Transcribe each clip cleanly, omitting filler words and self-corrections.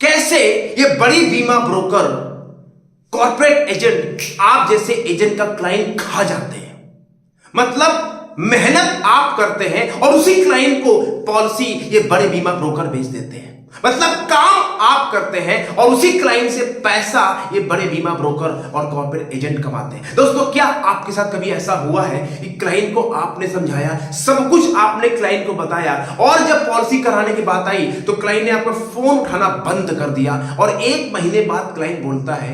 कैसे ये बड़ी बीमा ब्रोकर, कॉर्पोरेट एजेंट, आप जैसे एजेंट का क्लाइंट खा जाते हैं। मतलब मेहनत आप करते हैं और उसी क्लाइंट को पॉलिसी ये बड़े बीमा ब्रोकर बेच देते हैं। मतलब काम आप करते हैं और उसी क्लाइंट से पैसा ये बड़े बीमा ब्रोकर और कॉर्पोरेट एजेंट कमाते हैं। दोस्तों, क्या आपके साथ कभी ऐसा हुआ है कि क्लाइंट को आपने समझाया, सब कुछ आपने क्लाइंट को बताया और जब पॉलिसी कराने की बात आई तो क्लाइंट ने आपका फोन उठाना बंद कर दिया और 1 महीने बाद क्लाइंट बोलता है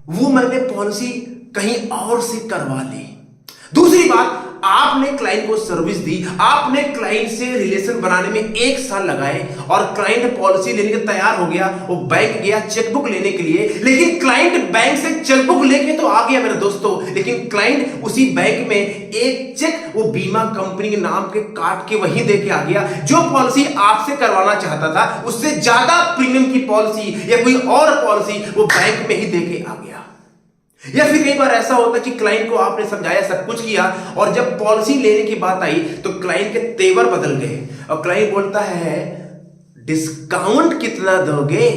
वो मैंने पॉलिसी कहीं और से करवा ली। दूसरी बात, आपने क्लाइंट को सर्विस दी, आपने क्लाइंट से रिलेशन बनाने में 1 साल लगाए और क्लाइंट पॉलिसी लेने के तैयार हो गया। वो बैंक गया चेकबुक लेने के लिए, लेकिन क्लाइंट बैंक से चेकबुक लेके तो आ गया मेरे दोस्तों, लेकिन क्लाइंट उसी बैंक में एक चेक वो बीमा कंपनी के नाम के काट के वहीं दे के आ गया। जो पॉलिसी आपसे करवाना चाहता था उससे ज्यादा प्रीमियम की पॉलिसी या कोई और पॉलिसी वो बैंक में ही दे के आ गया। या फिर कई बार ऐसा होता है कि क्लाइंट को आपने समझाया, सब कुछ किया और जब पॉलिसी लेने की बात आई तो क्लाइंट के तेवर बदल गए और क्लाइंट बोलता है डिस्काउंट कितना दोगे,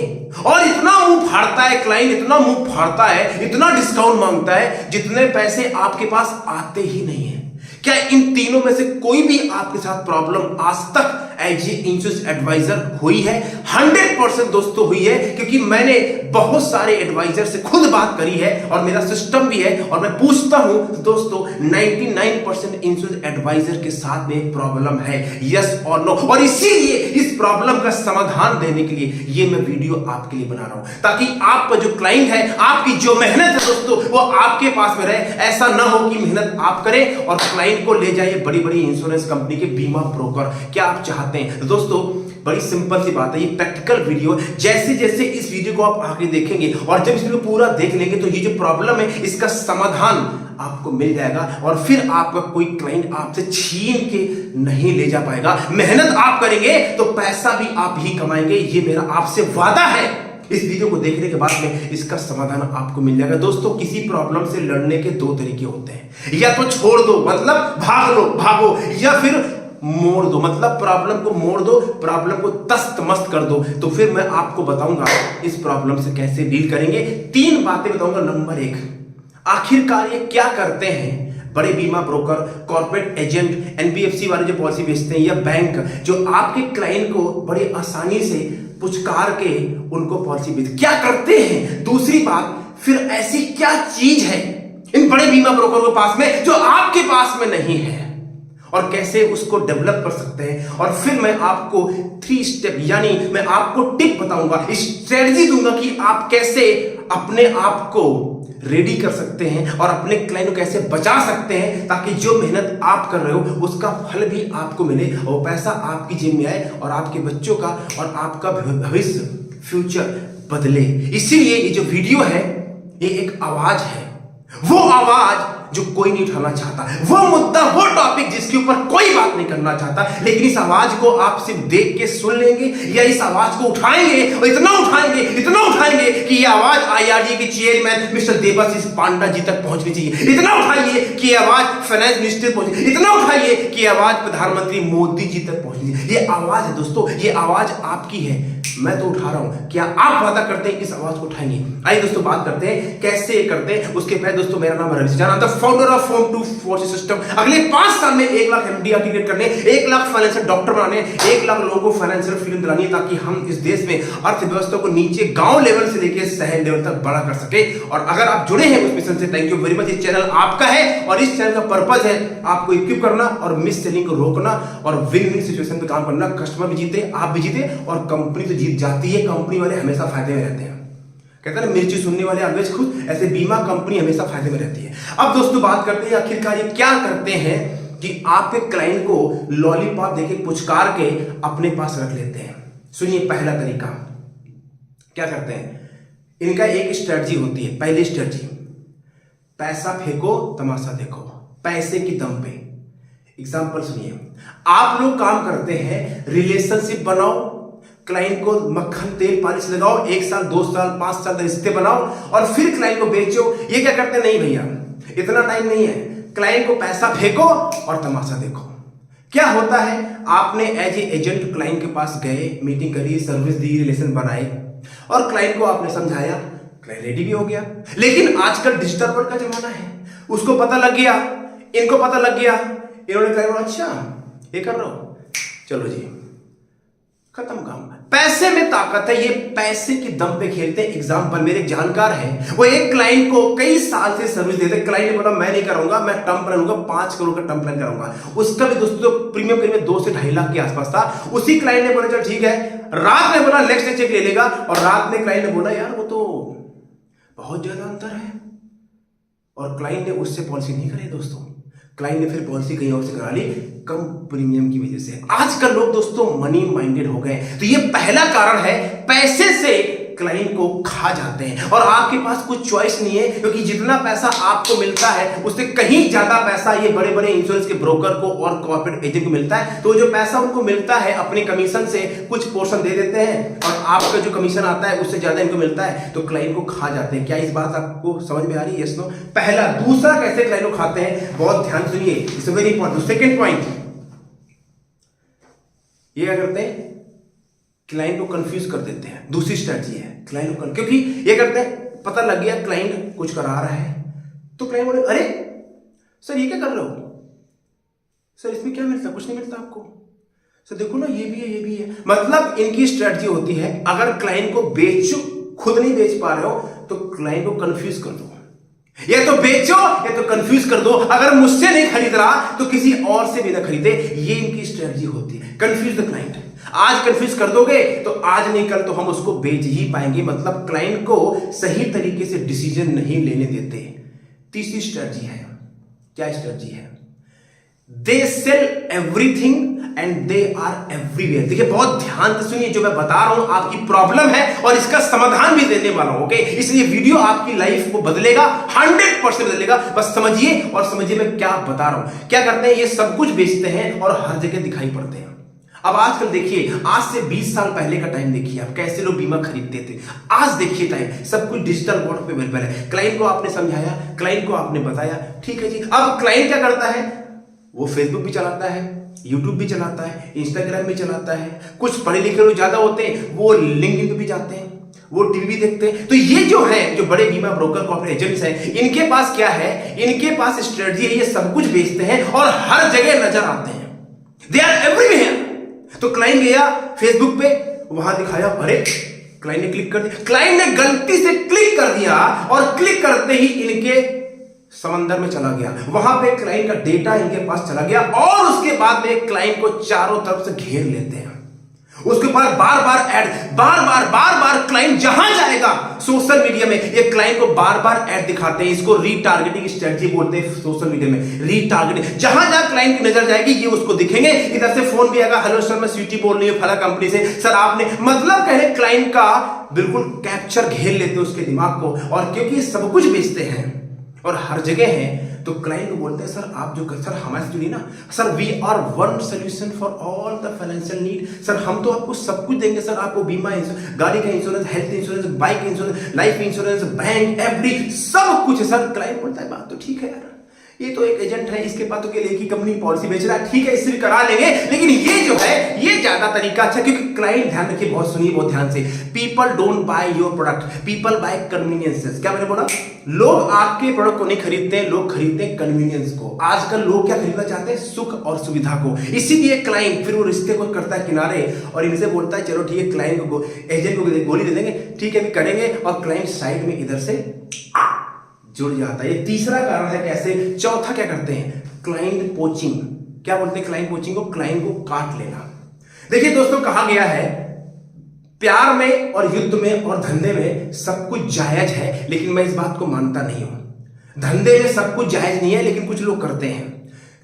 और इतना मुंह फाड़ता है क्लाइंट, इतना मुंह फाड़ता है, इतना डिस्काउंट मांगता है जितने पैसे आपके पास आते ही नहीं है। क्या इन तीनों में से कोई भी आपके साथ प्रॉब्लम आज तक एज ए इंश्योरेंस एडवाइजर हुई है? 100% दोस्तों हुई है, क्योंकि मैंने बहुत सारे एडवाइजर से खुद बात करी है और मेरा सिस्टम भी है और मैं पूछता हूं दोस्तों 99% इंश्योरेंस एडवाइजर के साथ में प्रॉब्लम है, यस और नो। और इसीलिए इस प्रॉब्लम का समाधान देने के लिए ये मैं वीडियो आपके लिए बना रहा हूं, ताकि आपका जो क्लाइंट है, आपकी जो मेहनत है दोस्तों, वो आपके पास में रहे। ऐसा ना हो कि मेहनत आप करें और क्लाइंट को ले जाइए बड़ी बड़ी इंश्योरेंस कंपनी के बीमा ब्रोकर। क्या आप चाहते हैं? तो दोस्तों बड़ी सिंपल सी बात है, ये प्रैक्टिकल वीडियो, जैसे जैसे इस वीडियो को आप आगे देखेंगे और जब इस वीडियो पूरा देख लेंगे तो ये जो प्रॉब्लम है इसका समाधान आपको मिल जाएगा और फिर आपका कोई क्लाइंट आपसे छीन के नहीं ले जा पाएगा। मेहनत आप करेंगे तो पैसा भी आप ही कमाएंगे, ये मेरा आपसे वादा है। इस वीडियो को देखने के बाद में इसका समाधान आपको मिल जाएगा। दोस्तों, किसी प्रॉब्लम से लड़ने के 2 तरीके होते हैं, या तो छोड़ दो मतलब भागो, या फिर मोड़ दो मतलब प्रॉब्लम को मोड़ दो, प्रॉब्लम को तस्त मस्त कर दो। तो फिर मैं आपको बताऊंगा इस प्रॉब्लम से कैसे डील करेंगे। 3 बातें बताऊंगा। नंबर 1, आखिरकार ये क्या करते हैं बड़े बीमा ब्रोकर, कॉर्पोरेट एजेंट, एनबीएफसी वाले जो पॉलिसी बेचते हैं, या बैंक जो आपके क्लाइंट को बड़ी आसानी से पुचकार के उनको पॉलिसी बेचते, क्या करते हैं? दूसरी बात, फिर ऐसी क्या चीज है इन बड़े बीमा ब्रोकर के पास में जो आपके पास में नहीं है और कैसे उसको डेवलप कर सकते हैं। और फिर मैं आपको 3 स्टेप यानी मैं आपको टिप बताऊंगा, स्ट्रेटजी दूंगा कि आप कैसे अपने आप को रेडी कर सकते हैं और अपने क्लाइंट को कैसे बचा सकते हैं, ताकि जो मेहनत आप कर रहे हो उसका फल भी आपको मिले और पैसा आपकी जेब में आए और आपके बच्चों का और आपका भविष्य, फ्यूचर बदले। इसीलिए ये जो वीडियो है ये एक आवाज है, वो आवाज जो कोई नहीं उठाना चाहता, वो मुद्दा, वो टॉपिक जिसके ऊपर कोई बात नहीं करना चाहता, लेकिन इस आवाज को आप सिर्फ देख के सुन लेंगे या इस आवाज को उठाएंगे और इतना उठाएंगे कि ये आवाज आईआरडीए के चेयरमैन मिस्टर देबाशीष पांडा जी तक पहुंचनी चाहिए। इतना उठाइए कि ये आवाज फाइनेंस मिनिस्टर पहुंचे, इतना उठाइए कि आवाज प्रधानमंत्री मोदी जी तक पहुंचनी चाहिए। ये आवाज है दोस्तों, ये आवाज आपकी है, मैं तो उठा रहा हूं। क्या आप वादा करते हैं इस आवाज को उठाएंगे? आइए दोस्तों बात करते हैं कैसे करते हैं। उसके पहले दोस्तों मेरा नाम है Ravi, founder of home to force system. अगले 5 साल में 1 लाख एमडीआर क्रिएट करने, 1 लाख फाइनेंशियल डॉक्टर बनाने, 1 लाख लोगों को फाइनेंशियल फ्रीडम दिलानी है, ताकि हम इस देश में अर्थव्यवस्था को नीचे गांव लेवल से लेकर शहर लेवल तक बड़ा कर सके। और अगर आप जुड़े हैं उस मिशन से, थैंक यू वेरी मच। ये चैनल आपका है और इस चैनल का पर्पज है आपको इक्विप करना और मिस सेलिंग को रोकना और विन विन सिचुएशन पे काम करना। कस्टमर भी जीते, आप भी जीते और कंपनी तो जीत जाती है। कंपनी वाले हमेशा फायदे में रहते हैं। कहते हैं ना, मिर्ची सुनने वाले ऑलवेज खुश, ऐसे बीमा कंपनी हमेशा फायदे में रहती है। अब दोस्तों बात करते हैं आखिरकार ये क्या करते हैं कि आपके क्लाइंट को लॉलीपॉप देके पुचकार के अपने पास रख लेते हैं। सुनिए, पहला तरीका क्या करते हैं, इनका एक स्ट्रेटजी होती है। पहली स्ट्रेटजी, पैसा फेंको तमाशा देखो, पैसे की दम पे। एग्जाम्पल सुनिए, आप लोग काम करते हैं, रिलेशनशिप बनाओ, क्लाइंट को मक्खन तेल पालिश लगाओ, 1 साल 2 साल 5 साल रिश्ते बनाओ और फिर क्लाइंट को बेचो। ये क्या करते? नहीं भैया, इतना टाइम नहीं है। क्लाइंट को पैसा फेंको और तमाशा देखो। क्या होता है, आपने एज ए एजेंट क्लाइंट के पास गए, मीटिंग करी, सर्विस दी, रिलेशन बनाए और क्लाइंट को आपने समझाया, क्लाइंट रेडी भी हो गया। लेकिन आजकल डिजिटल वर्ल्ड का जमाना है, उसको पता लग गया, इनको पता लग गया, इन्होंने कहा अच्छा ये कर रहा हो, चलो जी खत्म काम। पैसे में ताकत है, ये पैसे की दम पे खेलते हैं। एग्जांपल, मेरे एक जानकार हैं, वो एक क्लाइंट को कई साल से सर्विस देते। क्लाइंट ने बोला मैं नहीं करूंगा, मैं टर्म प्लान लूंगा, 5 करोड़ का टर्म प्लान कराऊंगा। उसका भी दोस्तों प्रीमियम करीब 2 से 2.5 लाख के आसपास था। उसी क्लाइंट ने बोला चल ठीक है, रात में बोला नेक्स्ट डे चेक ले लेगा, और रात में क्लाइंट ने बोला यार वो तो बहुत ज्यादा अंतर है, और क्लाइंट ने उससे पॉलिसी नहीं कराई दोस्तों। क्लाइंट ने फिर पॉलिसी कहीं और से करा ली, कम प्रीमियम की वजह से। आजकल लोग दोस्तों मनी माइंडेड हो गए, तो ये पहला कारण है, पैसे से क्लाइंट को खा जाते हैं। और आपके पास कुछ चॉइस नहीं है, क्योंकि जितना पैसा आपको मिलता है उससे कहीं ज्यादा पैसा ये बड़े बड़े इंश्योरेंस के ब्रोकर को और कॉर्पोरेट एजेंट को मिलता है। तो जो पैसा उनको मिलता है अपने कमीशन से कुछ पोर्शन दे देते हैं, और आपका जो कमीशन आता है उससे ज्यादा इनको मिलता है, तो क्लाइंट को खा जाते हैं। क्या इस बात आपको समझ में आ रही है? Yes no? पहला। दूसरा, कैसे क्लाइंट को खाते हैं, बहुत ध्यान सुनिए, it's very important. Second point, ये क्या करते हैं, क्लाइंट को कंफ्यूज कर देते हैं। दूसरी स्ट्रेटजी है क्लाइंट को, क्योंकि ये करते हैं, पता लग गया क्लाइंट कुछ करा रहा है, तो क्लाइंट बोले अरे सर ये क्या कर रहे हो, सर इसमें क्या मिलता है, कुछ नहीं मिलता आपको, सर देखो ना ये भी है ये भी है। मतलब इनकी स्ट्रेटजी होती है, अगर क्लाइंट को बेचो, खुद नहीं बेच पा रहे हो तो क्लाइंट को कंफ्यूज कर दो, ये तो बेचो ये तो कंफ्यूज कर दो, अगर मुझसे नहीं खरीद रहा तो किसी और से भी ना खरीदे। ये इनकी स्ट्रेटजी होती है, कंफ्यूज द क्लाइंट। आज कंफ्यूज कर दोगे तो आज नहीं कल तो हम उसको बेच ही पाएंगे। मतलब क्लाइंट को सही तरीके से डिसीजन नहीं लेने देते। तीसरी स्ट्रेटजी है, क्या स्ट्रेटजी है, they sell everything and they are everywhere. देखिए बहुत ध्यान से सुनिए, जो मैं बता रहा हूं आपकी प्रॉब्लम है और इसका समाधान भी देने वाला हूं, ओके? इसलिए वीडियो आपकी लाइफ को बदलेगा, 100% बदलेगा। बस समझिए और समझिए मैं क्या बता रहा हूं। क्या करते हैं, ये सब कुछ बेचते हैं और हर जगह दिखाई पड़ते हैं। अब आजकल देखिए, आज से 20 साल पहले का टाइम देखिए आप, कैसे लोग बीमा खरीदते थे। आज देखिए टाइम, सब कुछ डिजिटल बोर्ड पे अवेलेबल है। क्लाइंट को आपने समझाया, क्लाइंट को आपने बताया, ठीक है जी। अब क्लाइंट क्या करता है, वो फेसबुक भी चलाता है, यूट्यूब भी चलाता है, इंस्टाग्राम भी चलाता है। कुछ पढ़े लिखे लोग ज्यादा होते हैं, वो लिंक्डइन पे भी जाते हैं, वो टीवी भी देखते हैं। तो ये जो है, जो बड़े बीमा ब्रोकर कॉर्पोरेट एजेंट्स हैं, इनके पास क्या है, इनके पास स्ट्रेटजी है, ये सब कुछ बेचते हैं और हर जगह नजर आते हैं। They are everywhere. तो क्लाइंट गया फेसबुक पे, वहां दिखाया, अरे क्लाइंट ने क्लिक कर दिया, क्लाइंट ने गलती से क्लिक कर दिया और क्लिक करते ही इनके समंदर में चला गया। वहां पे क्लाइंट का डेटा इनके पास चला गया और उसके बाद में क्लाइंट को चारों तरफ से घेर लेते हैं। उसके बाद बार बार क्लाइंट जहां जाएगा सोशल मीडिया में, ये क्लाइंट को बार बार ऐड दिखाते हैं। इसको रीटारगेटिंग स्ट्रेटजी बोलते हैं सोशल मीडिया में, रीटारगेटिंग। जहां जहां क्लाइंट की नजर जाएगी ये उसको दिखेंगे। इधर से फोन भी आएगा, हेलो सर मैं स्वीटी बोल रही हूँ फला कंपनी से, सर आपने, मतलब कहे क्लाइंट का बिल्कुल कैप्चर घेर लेते हैं उसके दिमाग को। और क्योंकि सब कुछ बेचते हैं और हर जगह है, तो क्लाइंट को बोलते हैं सर आप जो कर, सर हमारे से जुड़िए ना sir, we are one solution for all the financial need. Sir हम तो आपको सब कुछ देंगे सर, आपको बीमा, गाड़ी का insurance, health insurance, bike insurance, life insurance, bank, FD, सब कुछ है सर। क्लाइंट बोलता है बात तो ठीक है यार, ये तो एक एजेंट है, इसके पास तो एक ही कंपनी पॉलिसी बेच रहा है, ठीक है इससे भी करा लेंगे, लेकिन ये जो है ये ज्यादा तरीका अच्छा। क्योंकि क्लाइंट, ध्यान रखिए, बहुत सुनिए बहुत ध्यान से, people don't buy your product, people buy conveniences. क्या मैंने बोला, लोग आपके प्रोडक्ट को नहीं खरीदते, लोग खरीदते हैं कन्वीनियंस को। आजकल लोग क्या खरीदना चाहते हैं, सुख और सुविधा को। इसीलिए क्लाइंट फिर वो रिश्ते को करता है किनारे और इनसे बोलता है चलो ठीक है, क्लाइंट को, एजेंट को गोली दे देंगे, ठीक है भी करेंगे, और क्लाइंट साइड में इधर से जुड़ जाता है। ये तीसरा कारण है कैसे। चौथा क्या करते हैं, क्लाइंट पोचिंग। क्या बोलते हैं क्लाइंट पोचिंग को, क्लाइंट को काट लेना। देखिए दोस्तों, कहा गया है प्यार में और युद्ध में और धंधे में सब कुछ जायज है, लेकिन मैं इस बात को मानता नहीं हूं। धंधे में सब कुछ जायज नहीं है, लेकिन कुछ लोग करते हैं।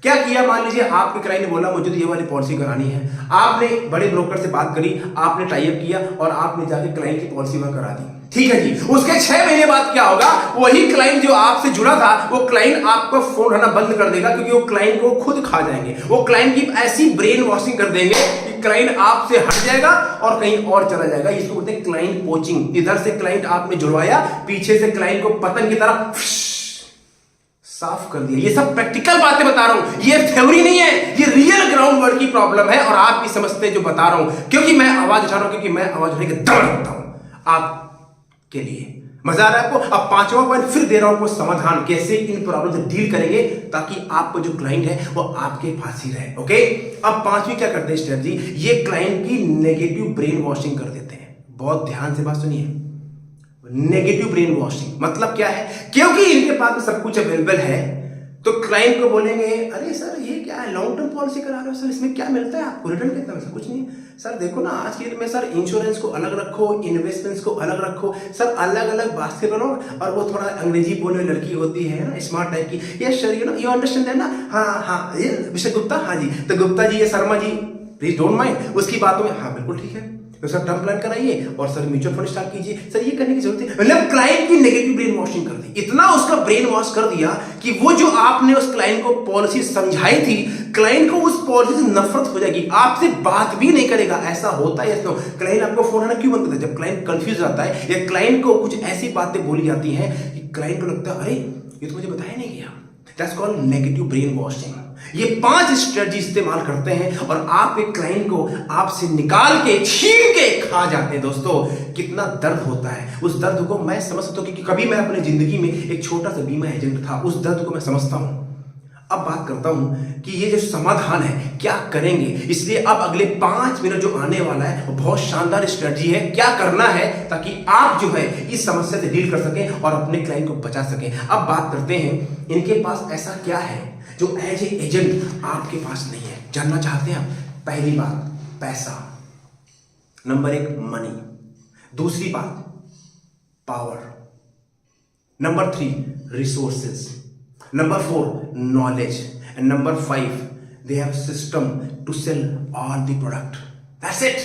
क्या किया, मान लीजिए आपके क्लाइंट ने बोला मुझे तो ये वाली पॉलिसी करानी है, आपने बड़े ब्रोकर से बात करी, आपने टाई अप किया और आपने जाके क्लाइंट की पॉलिसी वहां करा दी, ठीक है जी। उसके 6 महीने बाद क्या होगा, वही क्लाइंट जो आपसे जुड़ा था वो क्लाइंट आपका फोन उठाना बंद कर देगा, क्योंकि वो क्लाइंट को खुद खा जाएंगे। वो क्लाइंट की ऐसी ब्रेन वॉशिंग कर देंगे कि क्लाइंट आपसे हट जाएगा और कहीं और चला जाएगा। इसको बोलते हैं क्लाइंट पोचिंग। इधर से क्लाइंट आपने जुड़वाया, पीछे से क्लाइंट को पतंग की तरह साफ कर दिया। ये सब प्रैक्टिकल बातें बता रहा हूं, ये थ्योरी नहीं है, ये रियल ग्राउंड वर्ड की प्रॉब्लम है और आप भी समझते जो बता रहा हूं, क्योंकि मैं आवाज उठा रहा हूं, क्योंकि मैं आवाज उठाने के दम रखता हूं। आपके लिए। मजा आ रहा है आपको? अब पांचवा पॉइंट फिर दे रहा हूं आपको, समाधान कैसे इन प्रॉब्लम से डील करेंगे ताकि आपको जो क्लाइंट है वो आपके पास ही रहे। ओके, अब पांचवी क्या करते हैं स्ट्रेटजी, ये क्लाइंट की नेगेटिव ब्रेन वॉशिंग कर देते हैं। बहुत ध्यान से बात सुनिए, नेगेटिव ब्रेन वॉशिंग मतलब क्या है, क्योंकि इनके पास सब कुछ अवेलेबल है तो क्लाइंट को बोलेंगे अरे सर ये क्या है, लॉन्ग टर्म पॉलिसी करा रहे हो सर, इसमें क्या मिलता है आपको, रिटर्न कितना मिलता है? कुछ नहीं सर, देखो ना आज के डेट में सर इंश्योरेंस को अलग रखो, इन्वेस्टमेंट्स को अलग रखो सर, अलग अलग बास्केट बनो। और वो थोड़ा अंग्रेजी बोलने लड़की होती है ना, स्मार्ट टाइप की, ये sir you know you understand ना, हाँ हाँ ये मिस्टर गुप्ता, हाँ जी तो गुप्ता जी, ये Sharma ji please don't mind, उसकी बातों में हाँ बिल्कुल ठीक है, तो सर टर्म प्लान कराइए और सर म्यूचुअल फंड स्टार्ट कीजिए, सर ये करने की जरूरत है। मतलब क्लाइंट की नेगेटिव ब्रेन वॉशिंग कर दी, इतना उसका ब्रेन वॉश कर दिया कि वो जो आपने उस क्लाइंट को पॉलिसी समझाई थी, क्लाइंट को उस पॉलिसी से नफरत हो जाएगी, आपसे बात भी नहीं करेगा। ऐसा होता है तो क्लाइंट आपको फोन आना क्यों बंद करता है? जब क्लाइंट कंफ्यूज आता है या क्लाइंट को कुछ ऐसी बातें बोली जाती हैं कि क्लाइंट को लगता है अरे ये तो मुझे बताया नहीं गया। That's called negative brain washing. ये 5 स्ट्रेटजी इस्तेमाल करते हैं और आप एक क्लाइंट को आपसे निकाल के छीन के खा जाते हैं। दोस्तों कितना दर्द होता है, उस दर्द को मैं समझ सकता हूं क्योंकि कभी मैं अपनी जिंदगी में एक छोटा सा बीमा एजेंट था, उस दर्द को मैं समझता हूं। अब बात करता हूं कि ये जो समाधान है क्या करेंगे, इसलिए अब अगले 5 मिनट जो आने वाला है वो बहुत शानदार स्ट्रेटजी है, क्या करना है ताकि आप जो है इस समस्या से डील कर सकें और अपने क्लाइंट को बचा सकें। अब बात करते हैं इनके पास ऐसा क्या है जो एज ए एजेंट आपके पास नहीं है, जानना चाहते हैं आप? पहली बात पैसा, नंबर 1 मनी, दूसरी बात power, number 3 resources, number 4 knowledge and number 5 they have system to sell all the product. That's it.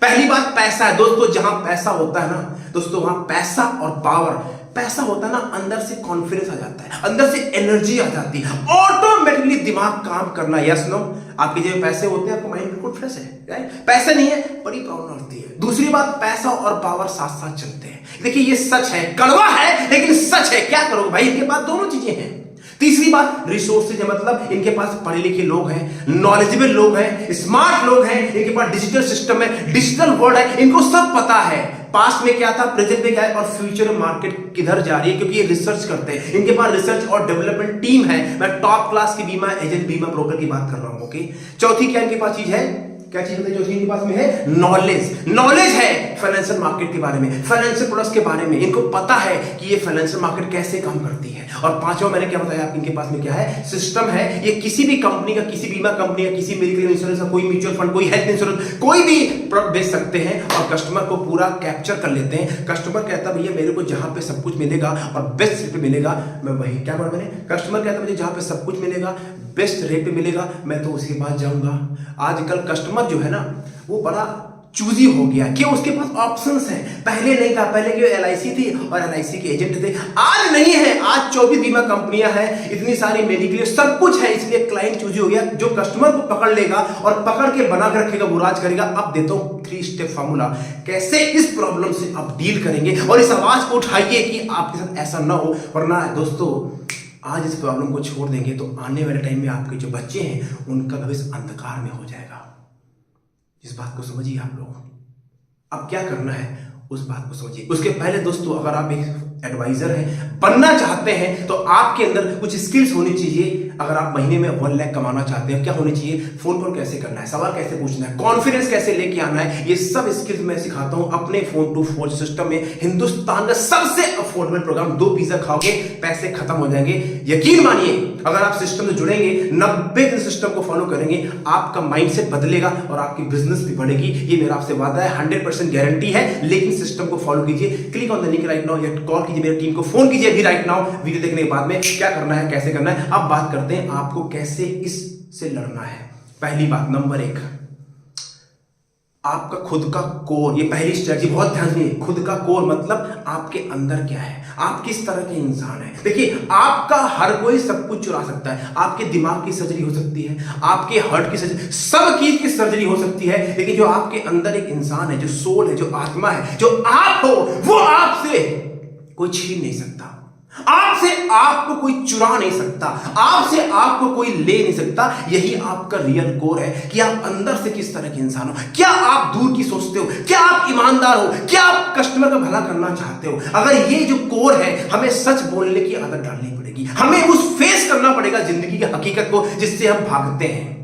पहली बात पैसा है दोस्तों, जहां पैसा होता है ना दोस्तों वहां पैसा और पावर, पैसा होता है ना अंदर से कॉन्फिडेंस आ जाता है, अंदर से एनर्जी आ जाती है, ऑटोमेटिकली दिमाग काम करना। यस नो, आपके जेब में पैसे होते हैं आपको माइंड बिल्कुल फ्रेश है, राइट? पैसे नहीं है बड़ी प्रॉब्लम होती है। दूसरी बात पैसा और पावर साथ साथ चलते हैं। देखिए ये सच है, कड़वा है लेकिन सच है, क्या करोगे भाई, इनके पास दोनों चीजें हैं। तीसरी बात रिसोर्सेज है, मतलब इनके पास पढ़े लिखे लोग हैं, नॉलेजेबल लोग हैं, स्मार्ट लोग हैं, इनके पास डिजिटल सिस्टम है, डिजिटल वर्ल्ड है, इनको सब पता है पास्ट में क्या था, प्रेजेंट में क्या है और फ्यूचर में मार्केट किधर जा रही है, क्योंकि ये रिसर्च करते हैं। इनके पास रिसर्च और डेवलपमेंट टीम है। मैं टॉप क्लास की बीमा एजेंट, बीमा ब्रोकर की बात कर रहा हूं। ओके, चौथी क्या इनके पास चीज है, क्या चीज होती है चौथी इनके पास में है? नॉलेज। नॉलेज है फाइनेंशियल मार्केट के बारे में, फाइनेंशियल प्रोडक्ट्स के बारे में, इनको पता है कि ये फाइनेंशियल मार्केट कैसे काम करती है। और पांचवा मैंने क्या बताया आपके, इनके पास में क्या है? सिस्टम है। ये किसी भी कंपनी का, किसी बीमा कंपनी का, किसी मेडिकल इंश्योरेंस का, कोई म्यूचुअल फंड, कोई हेल्थ इंश्योरेंस, कोई भी प्रोडक्ट बेच सकते हैं और कस्टमर को पूरा कैप्चर कर लेते हैं। कस्टमर कहता है भैया मेरे को जहां पे सब कुछ मिलेगा और बेस्ट रेट पे मिलेगा, मैं वही क्या बोला मैंने, कस्टमर कहता है मुझे जहां पे सब कुछ मिलेगा बेस्ट रेट पे मिलेगा मैं तो उसके पास जाऊंगा। आजकल कस्टमर जो है ना वो बड़ा चूजी हो गया, क्यों? उसके पास ऑप्शंस हैं, पहले नहीं था। पहले की एलआईसी थी और एलआईसी के एजेंट थे, आज नहीं है। आज 24 बीमा कंपनियां हैं, इतनी सारी मेडिकल, सब कुछ है, इसलिए क्लाइंट चूजी हो गया। जो कस्टमर को पकड़ लेगा और पकड़ के बना के रखेगा वो राज करेगा। अब देता हूं 3 स्टेप फार्मूला, कैसे इस प्रॉब्लम से आप डील करेंगे। और इस आवाज को उठाइए कि आपके साथ ऐसा ना हो, वरना दोस्तों आज इस प्रॉब्लम को छोड़ देंगे तो आने वाले टाइम में आपके जो बच्चे हैं उनका भविष्य अंधकार में हो जाएगा। इस बात को समझिए आप लोग। अब क्या करना है उस बात को समझिए। उसके पहले दोस्तों अगर आप एक एडवाइजर हैं, बनना चाहते हैं, तो आपके अंदर कुछ स्किल्स होनी चाहिए। अगर आप महीने में 1 लाख कमाना चाहते हैं, क्या होनी चाहिए? फोन कॉल कैसे करना है, सवाल कैसे पूछना है, कॉन्फिडेंस कैसे लेके आना है, ये सब स्किल्स मैं सिखाता हूं अपने फोन टू फोन सिस्टम में। हिंदुस्तान का सबसे अफोर्डेबल प्रोग्राम, 2 पिज्जा खाओगे पैसे खत्म हो जाएंगे। यकीन मानिए अगर आप सिस्टम से जुड़ेंगे, 90 दिन सिस्टम को फॉलो करेंगे, आपका माइंडसेट बदलेगा और आपकी बिजनेस भी बढ़ेगी। ये मेरा आपसे वादा है, 100% गारंटी है। लेकिन सिस्टम को फॉलो कीजिए, click on the link right now या कॉल कीजिए मेरी टीम को, फोन कीजिए अभी राइट नाउ। वीडियो देखने के बाद में क्या करना है, कैसे करना है। अब बात करते हैं आपको कैसे इससे लड़ना है। पहली बात, नंबर 1, आपका खुद का कोर। ये पहली स्ट्रेटजी बहुत ध्यान दीजिए। खुद का कोर मतलब आपके अंदर क्या है, आप किस तरह के इंसान हैं। देखिए आपका हर कोई सब कुछ चुरा सकता है, आपके दिमाग की सर्जरी हो सकती है, आपके हार्ट की सर्जरी, सब चीज की सर्जरी हो सकती है, लेकिन जो आपके अंदर एक इंसान है, जो सोल है, जो आत्मा है, जो आप हो, वो आपसे कोई छीन नहीं सकता। आपसे आपको कोई चुरा नहीं सकता, आपसे आपको कोई ले नहीं सकता। यही आपका रियल कोर है कि आप अंदर से किस तरह के इंसान हो। क्या आप दूर की सोचते हो, क्या आप ईमानदार हो, क्या आप कस्टमर का भला करना चाहते हो। अगर ये जो कोर है, हमें सच बोलने की आदत डालनी पड़ेगी, हमें उस फेस करना पड़ेगा जिंदगी की हकीकत को जिससे हम भागते हैं।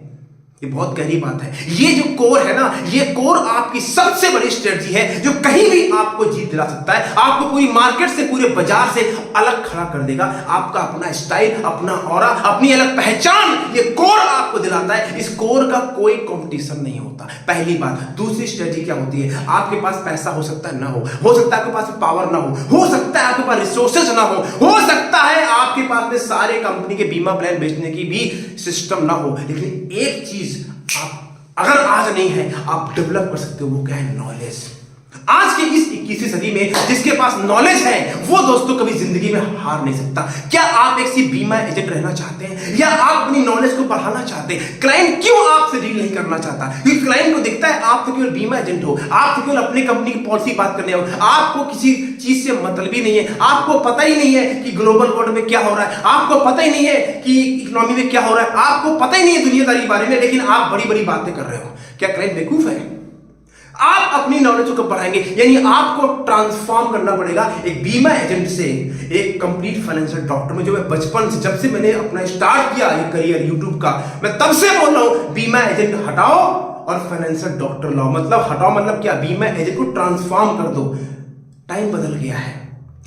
ये बहुत गहरी बात है। ये जो कोर है ना, ये कोर आपकी सबसे बड़ी स्ट्रेटजी है जो कहीं भी आपको जीत दिला सकता है, आपको पूरी मार्केट से, पूरे बाजार से अलग खड़ा कर देगा। आपका अपना स्टाइल, अपना ऑरा, अपनी अलग पहचान ये कोर आपको दिलाता है। इस कोर का कोई कंपटीशन नहीं होता, पहली बात। दूसरी स्ट्रेटजी क्या होती है, आपके पास पैसा हो सकता है ना हो सकता है आपके पास पावर ना हो सकता है आपके पास रिसोर्सेज ना हो सकता है आपके पास में सारे कंपनी के बीमा प्लान बेचने की भी सिस्टम ना हो, लेकिन एक चीज आप अगर आज नहीं है, आप डेवलप कर सकते हो। वो क्या है, नॉलेज। आज के इस 21वीं सदी में जिसके पास नॉलेज है वो दोस्तों कभी जिंदगी में हार नहीं सकता। क्या आप एक सी बीमा एजेंट रहना चाहते हैं या आप अपनी नॉलेज को बढ़ाना चाहते हैं? क्लाइंट क्यों आपसे डील नहीं करना चाहता? क्योंकि क्लाइंट को दिखता है आप तो केवल बीमा एजेंट हो, आप तो केवल अपनी कंपनी की पॉलिसी बात करने हो, आपको किसी चीज से मतलब ही नहीं है, आपको पता ही नहीं है कि ग्लोबल वर्ल्ड में क्या हो रहा है, आपको पता ही नहीं है कि इकोनॉमी में क्या हो रहा है, आपको पता ही नहीं है दुनियादारी के बारे में, लेकिन आप बड़ी बड़ी बातें कर रहे हो। क्या क्लाइंट बेवकूफ है? आप अपनी नॉलेज को बढ़ाएंगे, यानी आपको ट्रांसफॉर्म करना पड़ेगा एक बीमा एजेंट से एक कंप्लीट फाइनेंशियल डॉक्टर में। जो मैं बचपन से, जब से मैंने अपना स्टार्ट किया ये करियर यूट्यूब का, मैं तब से बोल रहा हूं बीमा एजेंट हटाओ और फाइनेंशियल डॉक्टर लाओ। मतलब हटाओ मतलब क्या, बीमा एजेंट को ट्रांसफॉर्म कर दो। टाइम बदल गया है,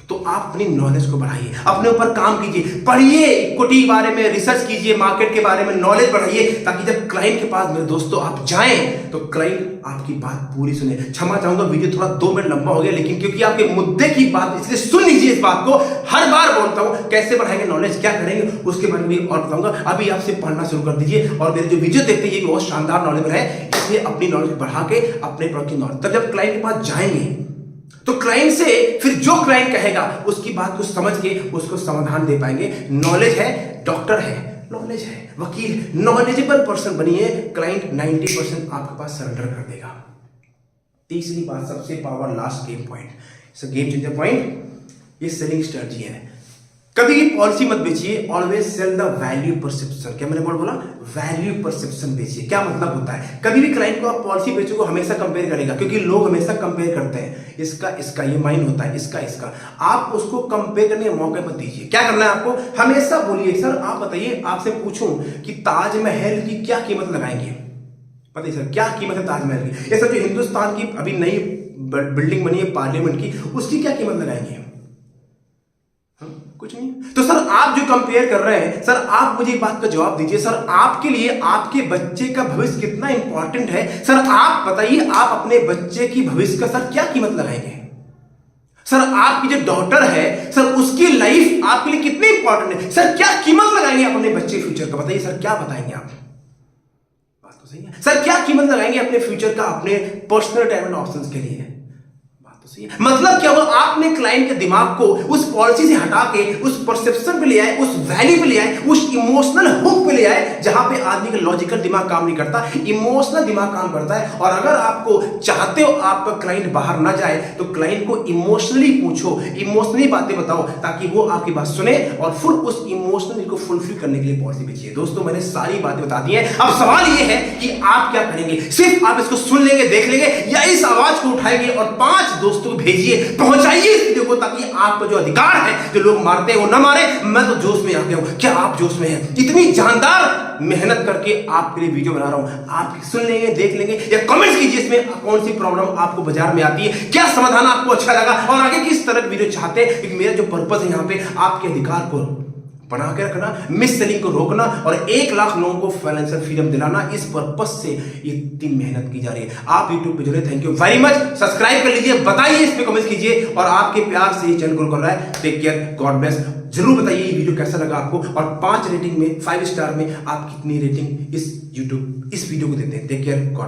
तो आप अपनी नॉलेज को बढ़ाइए, अपने ऊपर काम कीजिए, पढ़िए, इक्विटी के बारे में रिसर्च कीजिए, मार्केट के बारे में नॉलेज बढ़ाइए, ताकि जब क्लाइंट के पास मेरे दोस्तों आप जाएं तो क्लाइंट आपकी बात पूरी सुने। क्षमा चाहूंगा वीडियो थोड़ा 2 मिनट लंबा हो गया, लेकिन क्योंकि आपके मुद्दे की बात, इसलिए सुन लीजिए इस बात को। हर बार बोलता हूं कैसे बढ़ाएंगे नॉलेज, क्या करेंगे उसके बारे में और बताऊंगा। अभी आपसे पढ़ना शुरू कर दीजिए और मेरे जो वीडियो देखते हैं ये बहुत शानदार नॉलेज है, इसलिए अपनी नॉलेज बढ़ा के अपने प्रोडक्ट की नॉलेज, तब जब क्लाइंट के पास जाएंगे तो क्लाइंट से फिर जो क्लाइंट कहेगा उसकी बात को समझ के उसको समाधान दे पाएंगे। नॉलेज है, डॉक्टर है, नॉलेज है, वकील, नॉलेजेबल पर्सन बनिए, क्लाइंट 90% आपके पास सरेंडर कर देगा। तीसरी बात, सबसे power last game point, game changer point, ये सेलिंग स्ट्रेटजी है। कभी भी पॉलिसी मत बेचिए, always sell the value perception. क्या मैंने बोला, वैल्यू परसेप्शन बेचिए। क्या मतलब होता है, कभी भी क्लाइंट को आप पॉलिसी बेचोगे हमेशा कंपेयर करेगा, क्योंकि लोग हमेशा कंपेयर करते हैं, इसका ये माइंड होता है, इसका। आप उसको कंपेयर करने का मौका मत दीजिए। क्या करना है आपको, हमेशा बोलिए सर आप बताइए, आपसे पूछूं कि ताजमहल की क्या कीमत लगाएंगे, बताइए सर क्या कीमत है ताजमहल की। ये सर जो हिंदुस्तान की अभी नई बिल्डिंग बनी है पार्लियामेंट की, उसकी क्या कीमत लगाएंगे? कुछ नहीं। तो सर आप जो कंपेयर कर रहे हैं, सर आप मुझे एक बात का जवाब दीजिए, सर आपके लिए आपके बच्चे का भविष्य कितना इंपॉर्टेंट है? सर आप बताइए, आप अपने बच्चे की भविष्य का सर क्या कीमत लगाएंगे? सर आपकी जो डॉटर है, सर उसकी लाइफ आपके लिए कितनी इंपॉर्टेंट है? सर क्या कीमत लगाएंगे अपने बच्चे फ्यूचर का? बताइए सर क्या बताएंगे आप? बात तो सही है। सर क्या कीमत लगाएंगे अपने फ्यूचर का, अपने पर्सनल रिटायरमेंट ऑप्शंस के लिए? मतलब क्या हुआ, आपने क्लाइंट के दिमाग को उस पॉलिसी से हटा के उस परसेप्शन पे ले आए, उस वैल्यू पे ले आए, उस इमोशनल हुक पे ले आए, जहां पे आदमी का लॉजिकल दिमाग काम नहीं करता, इमोशनल दिमाग काम करता है। और अगर आपको चाहते हो आपका क्लाइंट बाहर ना जाए, तो क्लाइंट को इमोशनली पूछो, इमोशनली बातें बताओ, ताकि वो आपकी बात सुने और फिर उस इमोशनल को फुलफिल करने के लिए पॉलिसी बेचिए। दोस्तों मैंने सारी बातें बता दी है, अब सवाल ये है कि आप क्या करेंगे। सिर्फ आप इसको सुन लेंगे, देख लेंगे, या इस आवाज को उठाएंगे और 5 दोस्तों को भेजिए, पहुंचाइए इस वीडियो को, ताकि आपका जो अधिकार है, जो लोग मारते हैं वो ना मारे। मैं तो जोश में आ गया हूं, क्या आप जोश में हैं? इतनी जानदार मेहनत करके आपके लिए वीडियो बना रहा हूं, आप सुन लेंगे, देख लेंगे, या कमेंट्स कीजिए इसमें कौन सी प्रॉब्लम आपको बाजार में आती है, क्या समाधान आपको अच्छा लगा और आगे किस तरह की वीडियो चाहते हैं। क्योंकि मेरा जो पर्पस है यहाँ पे आपके अधिकार को बना के रखना, मिस सेलिंग को रोकना और 1 लाख लोगों को फाइनेंशियल फ्रीडम दिलाना, इस पर्पस से इतनी मेहनत की जा रही है। आप यूट्यूब पे जुड़े, thank you very much. Subscribe कर लीजिए, बताइए, इस पे कमेंट कीजिए और आपके प्यार से ये चैनल ग्रो कर रहा है। Take care, God bless. जरूर बताइए ये वीडियो कैसा लगा आपको और 5 रेटिंग में, 5 स्टार में आप कितनी रेटिंग इस वीडियो को देते हैं। Take care, God bless.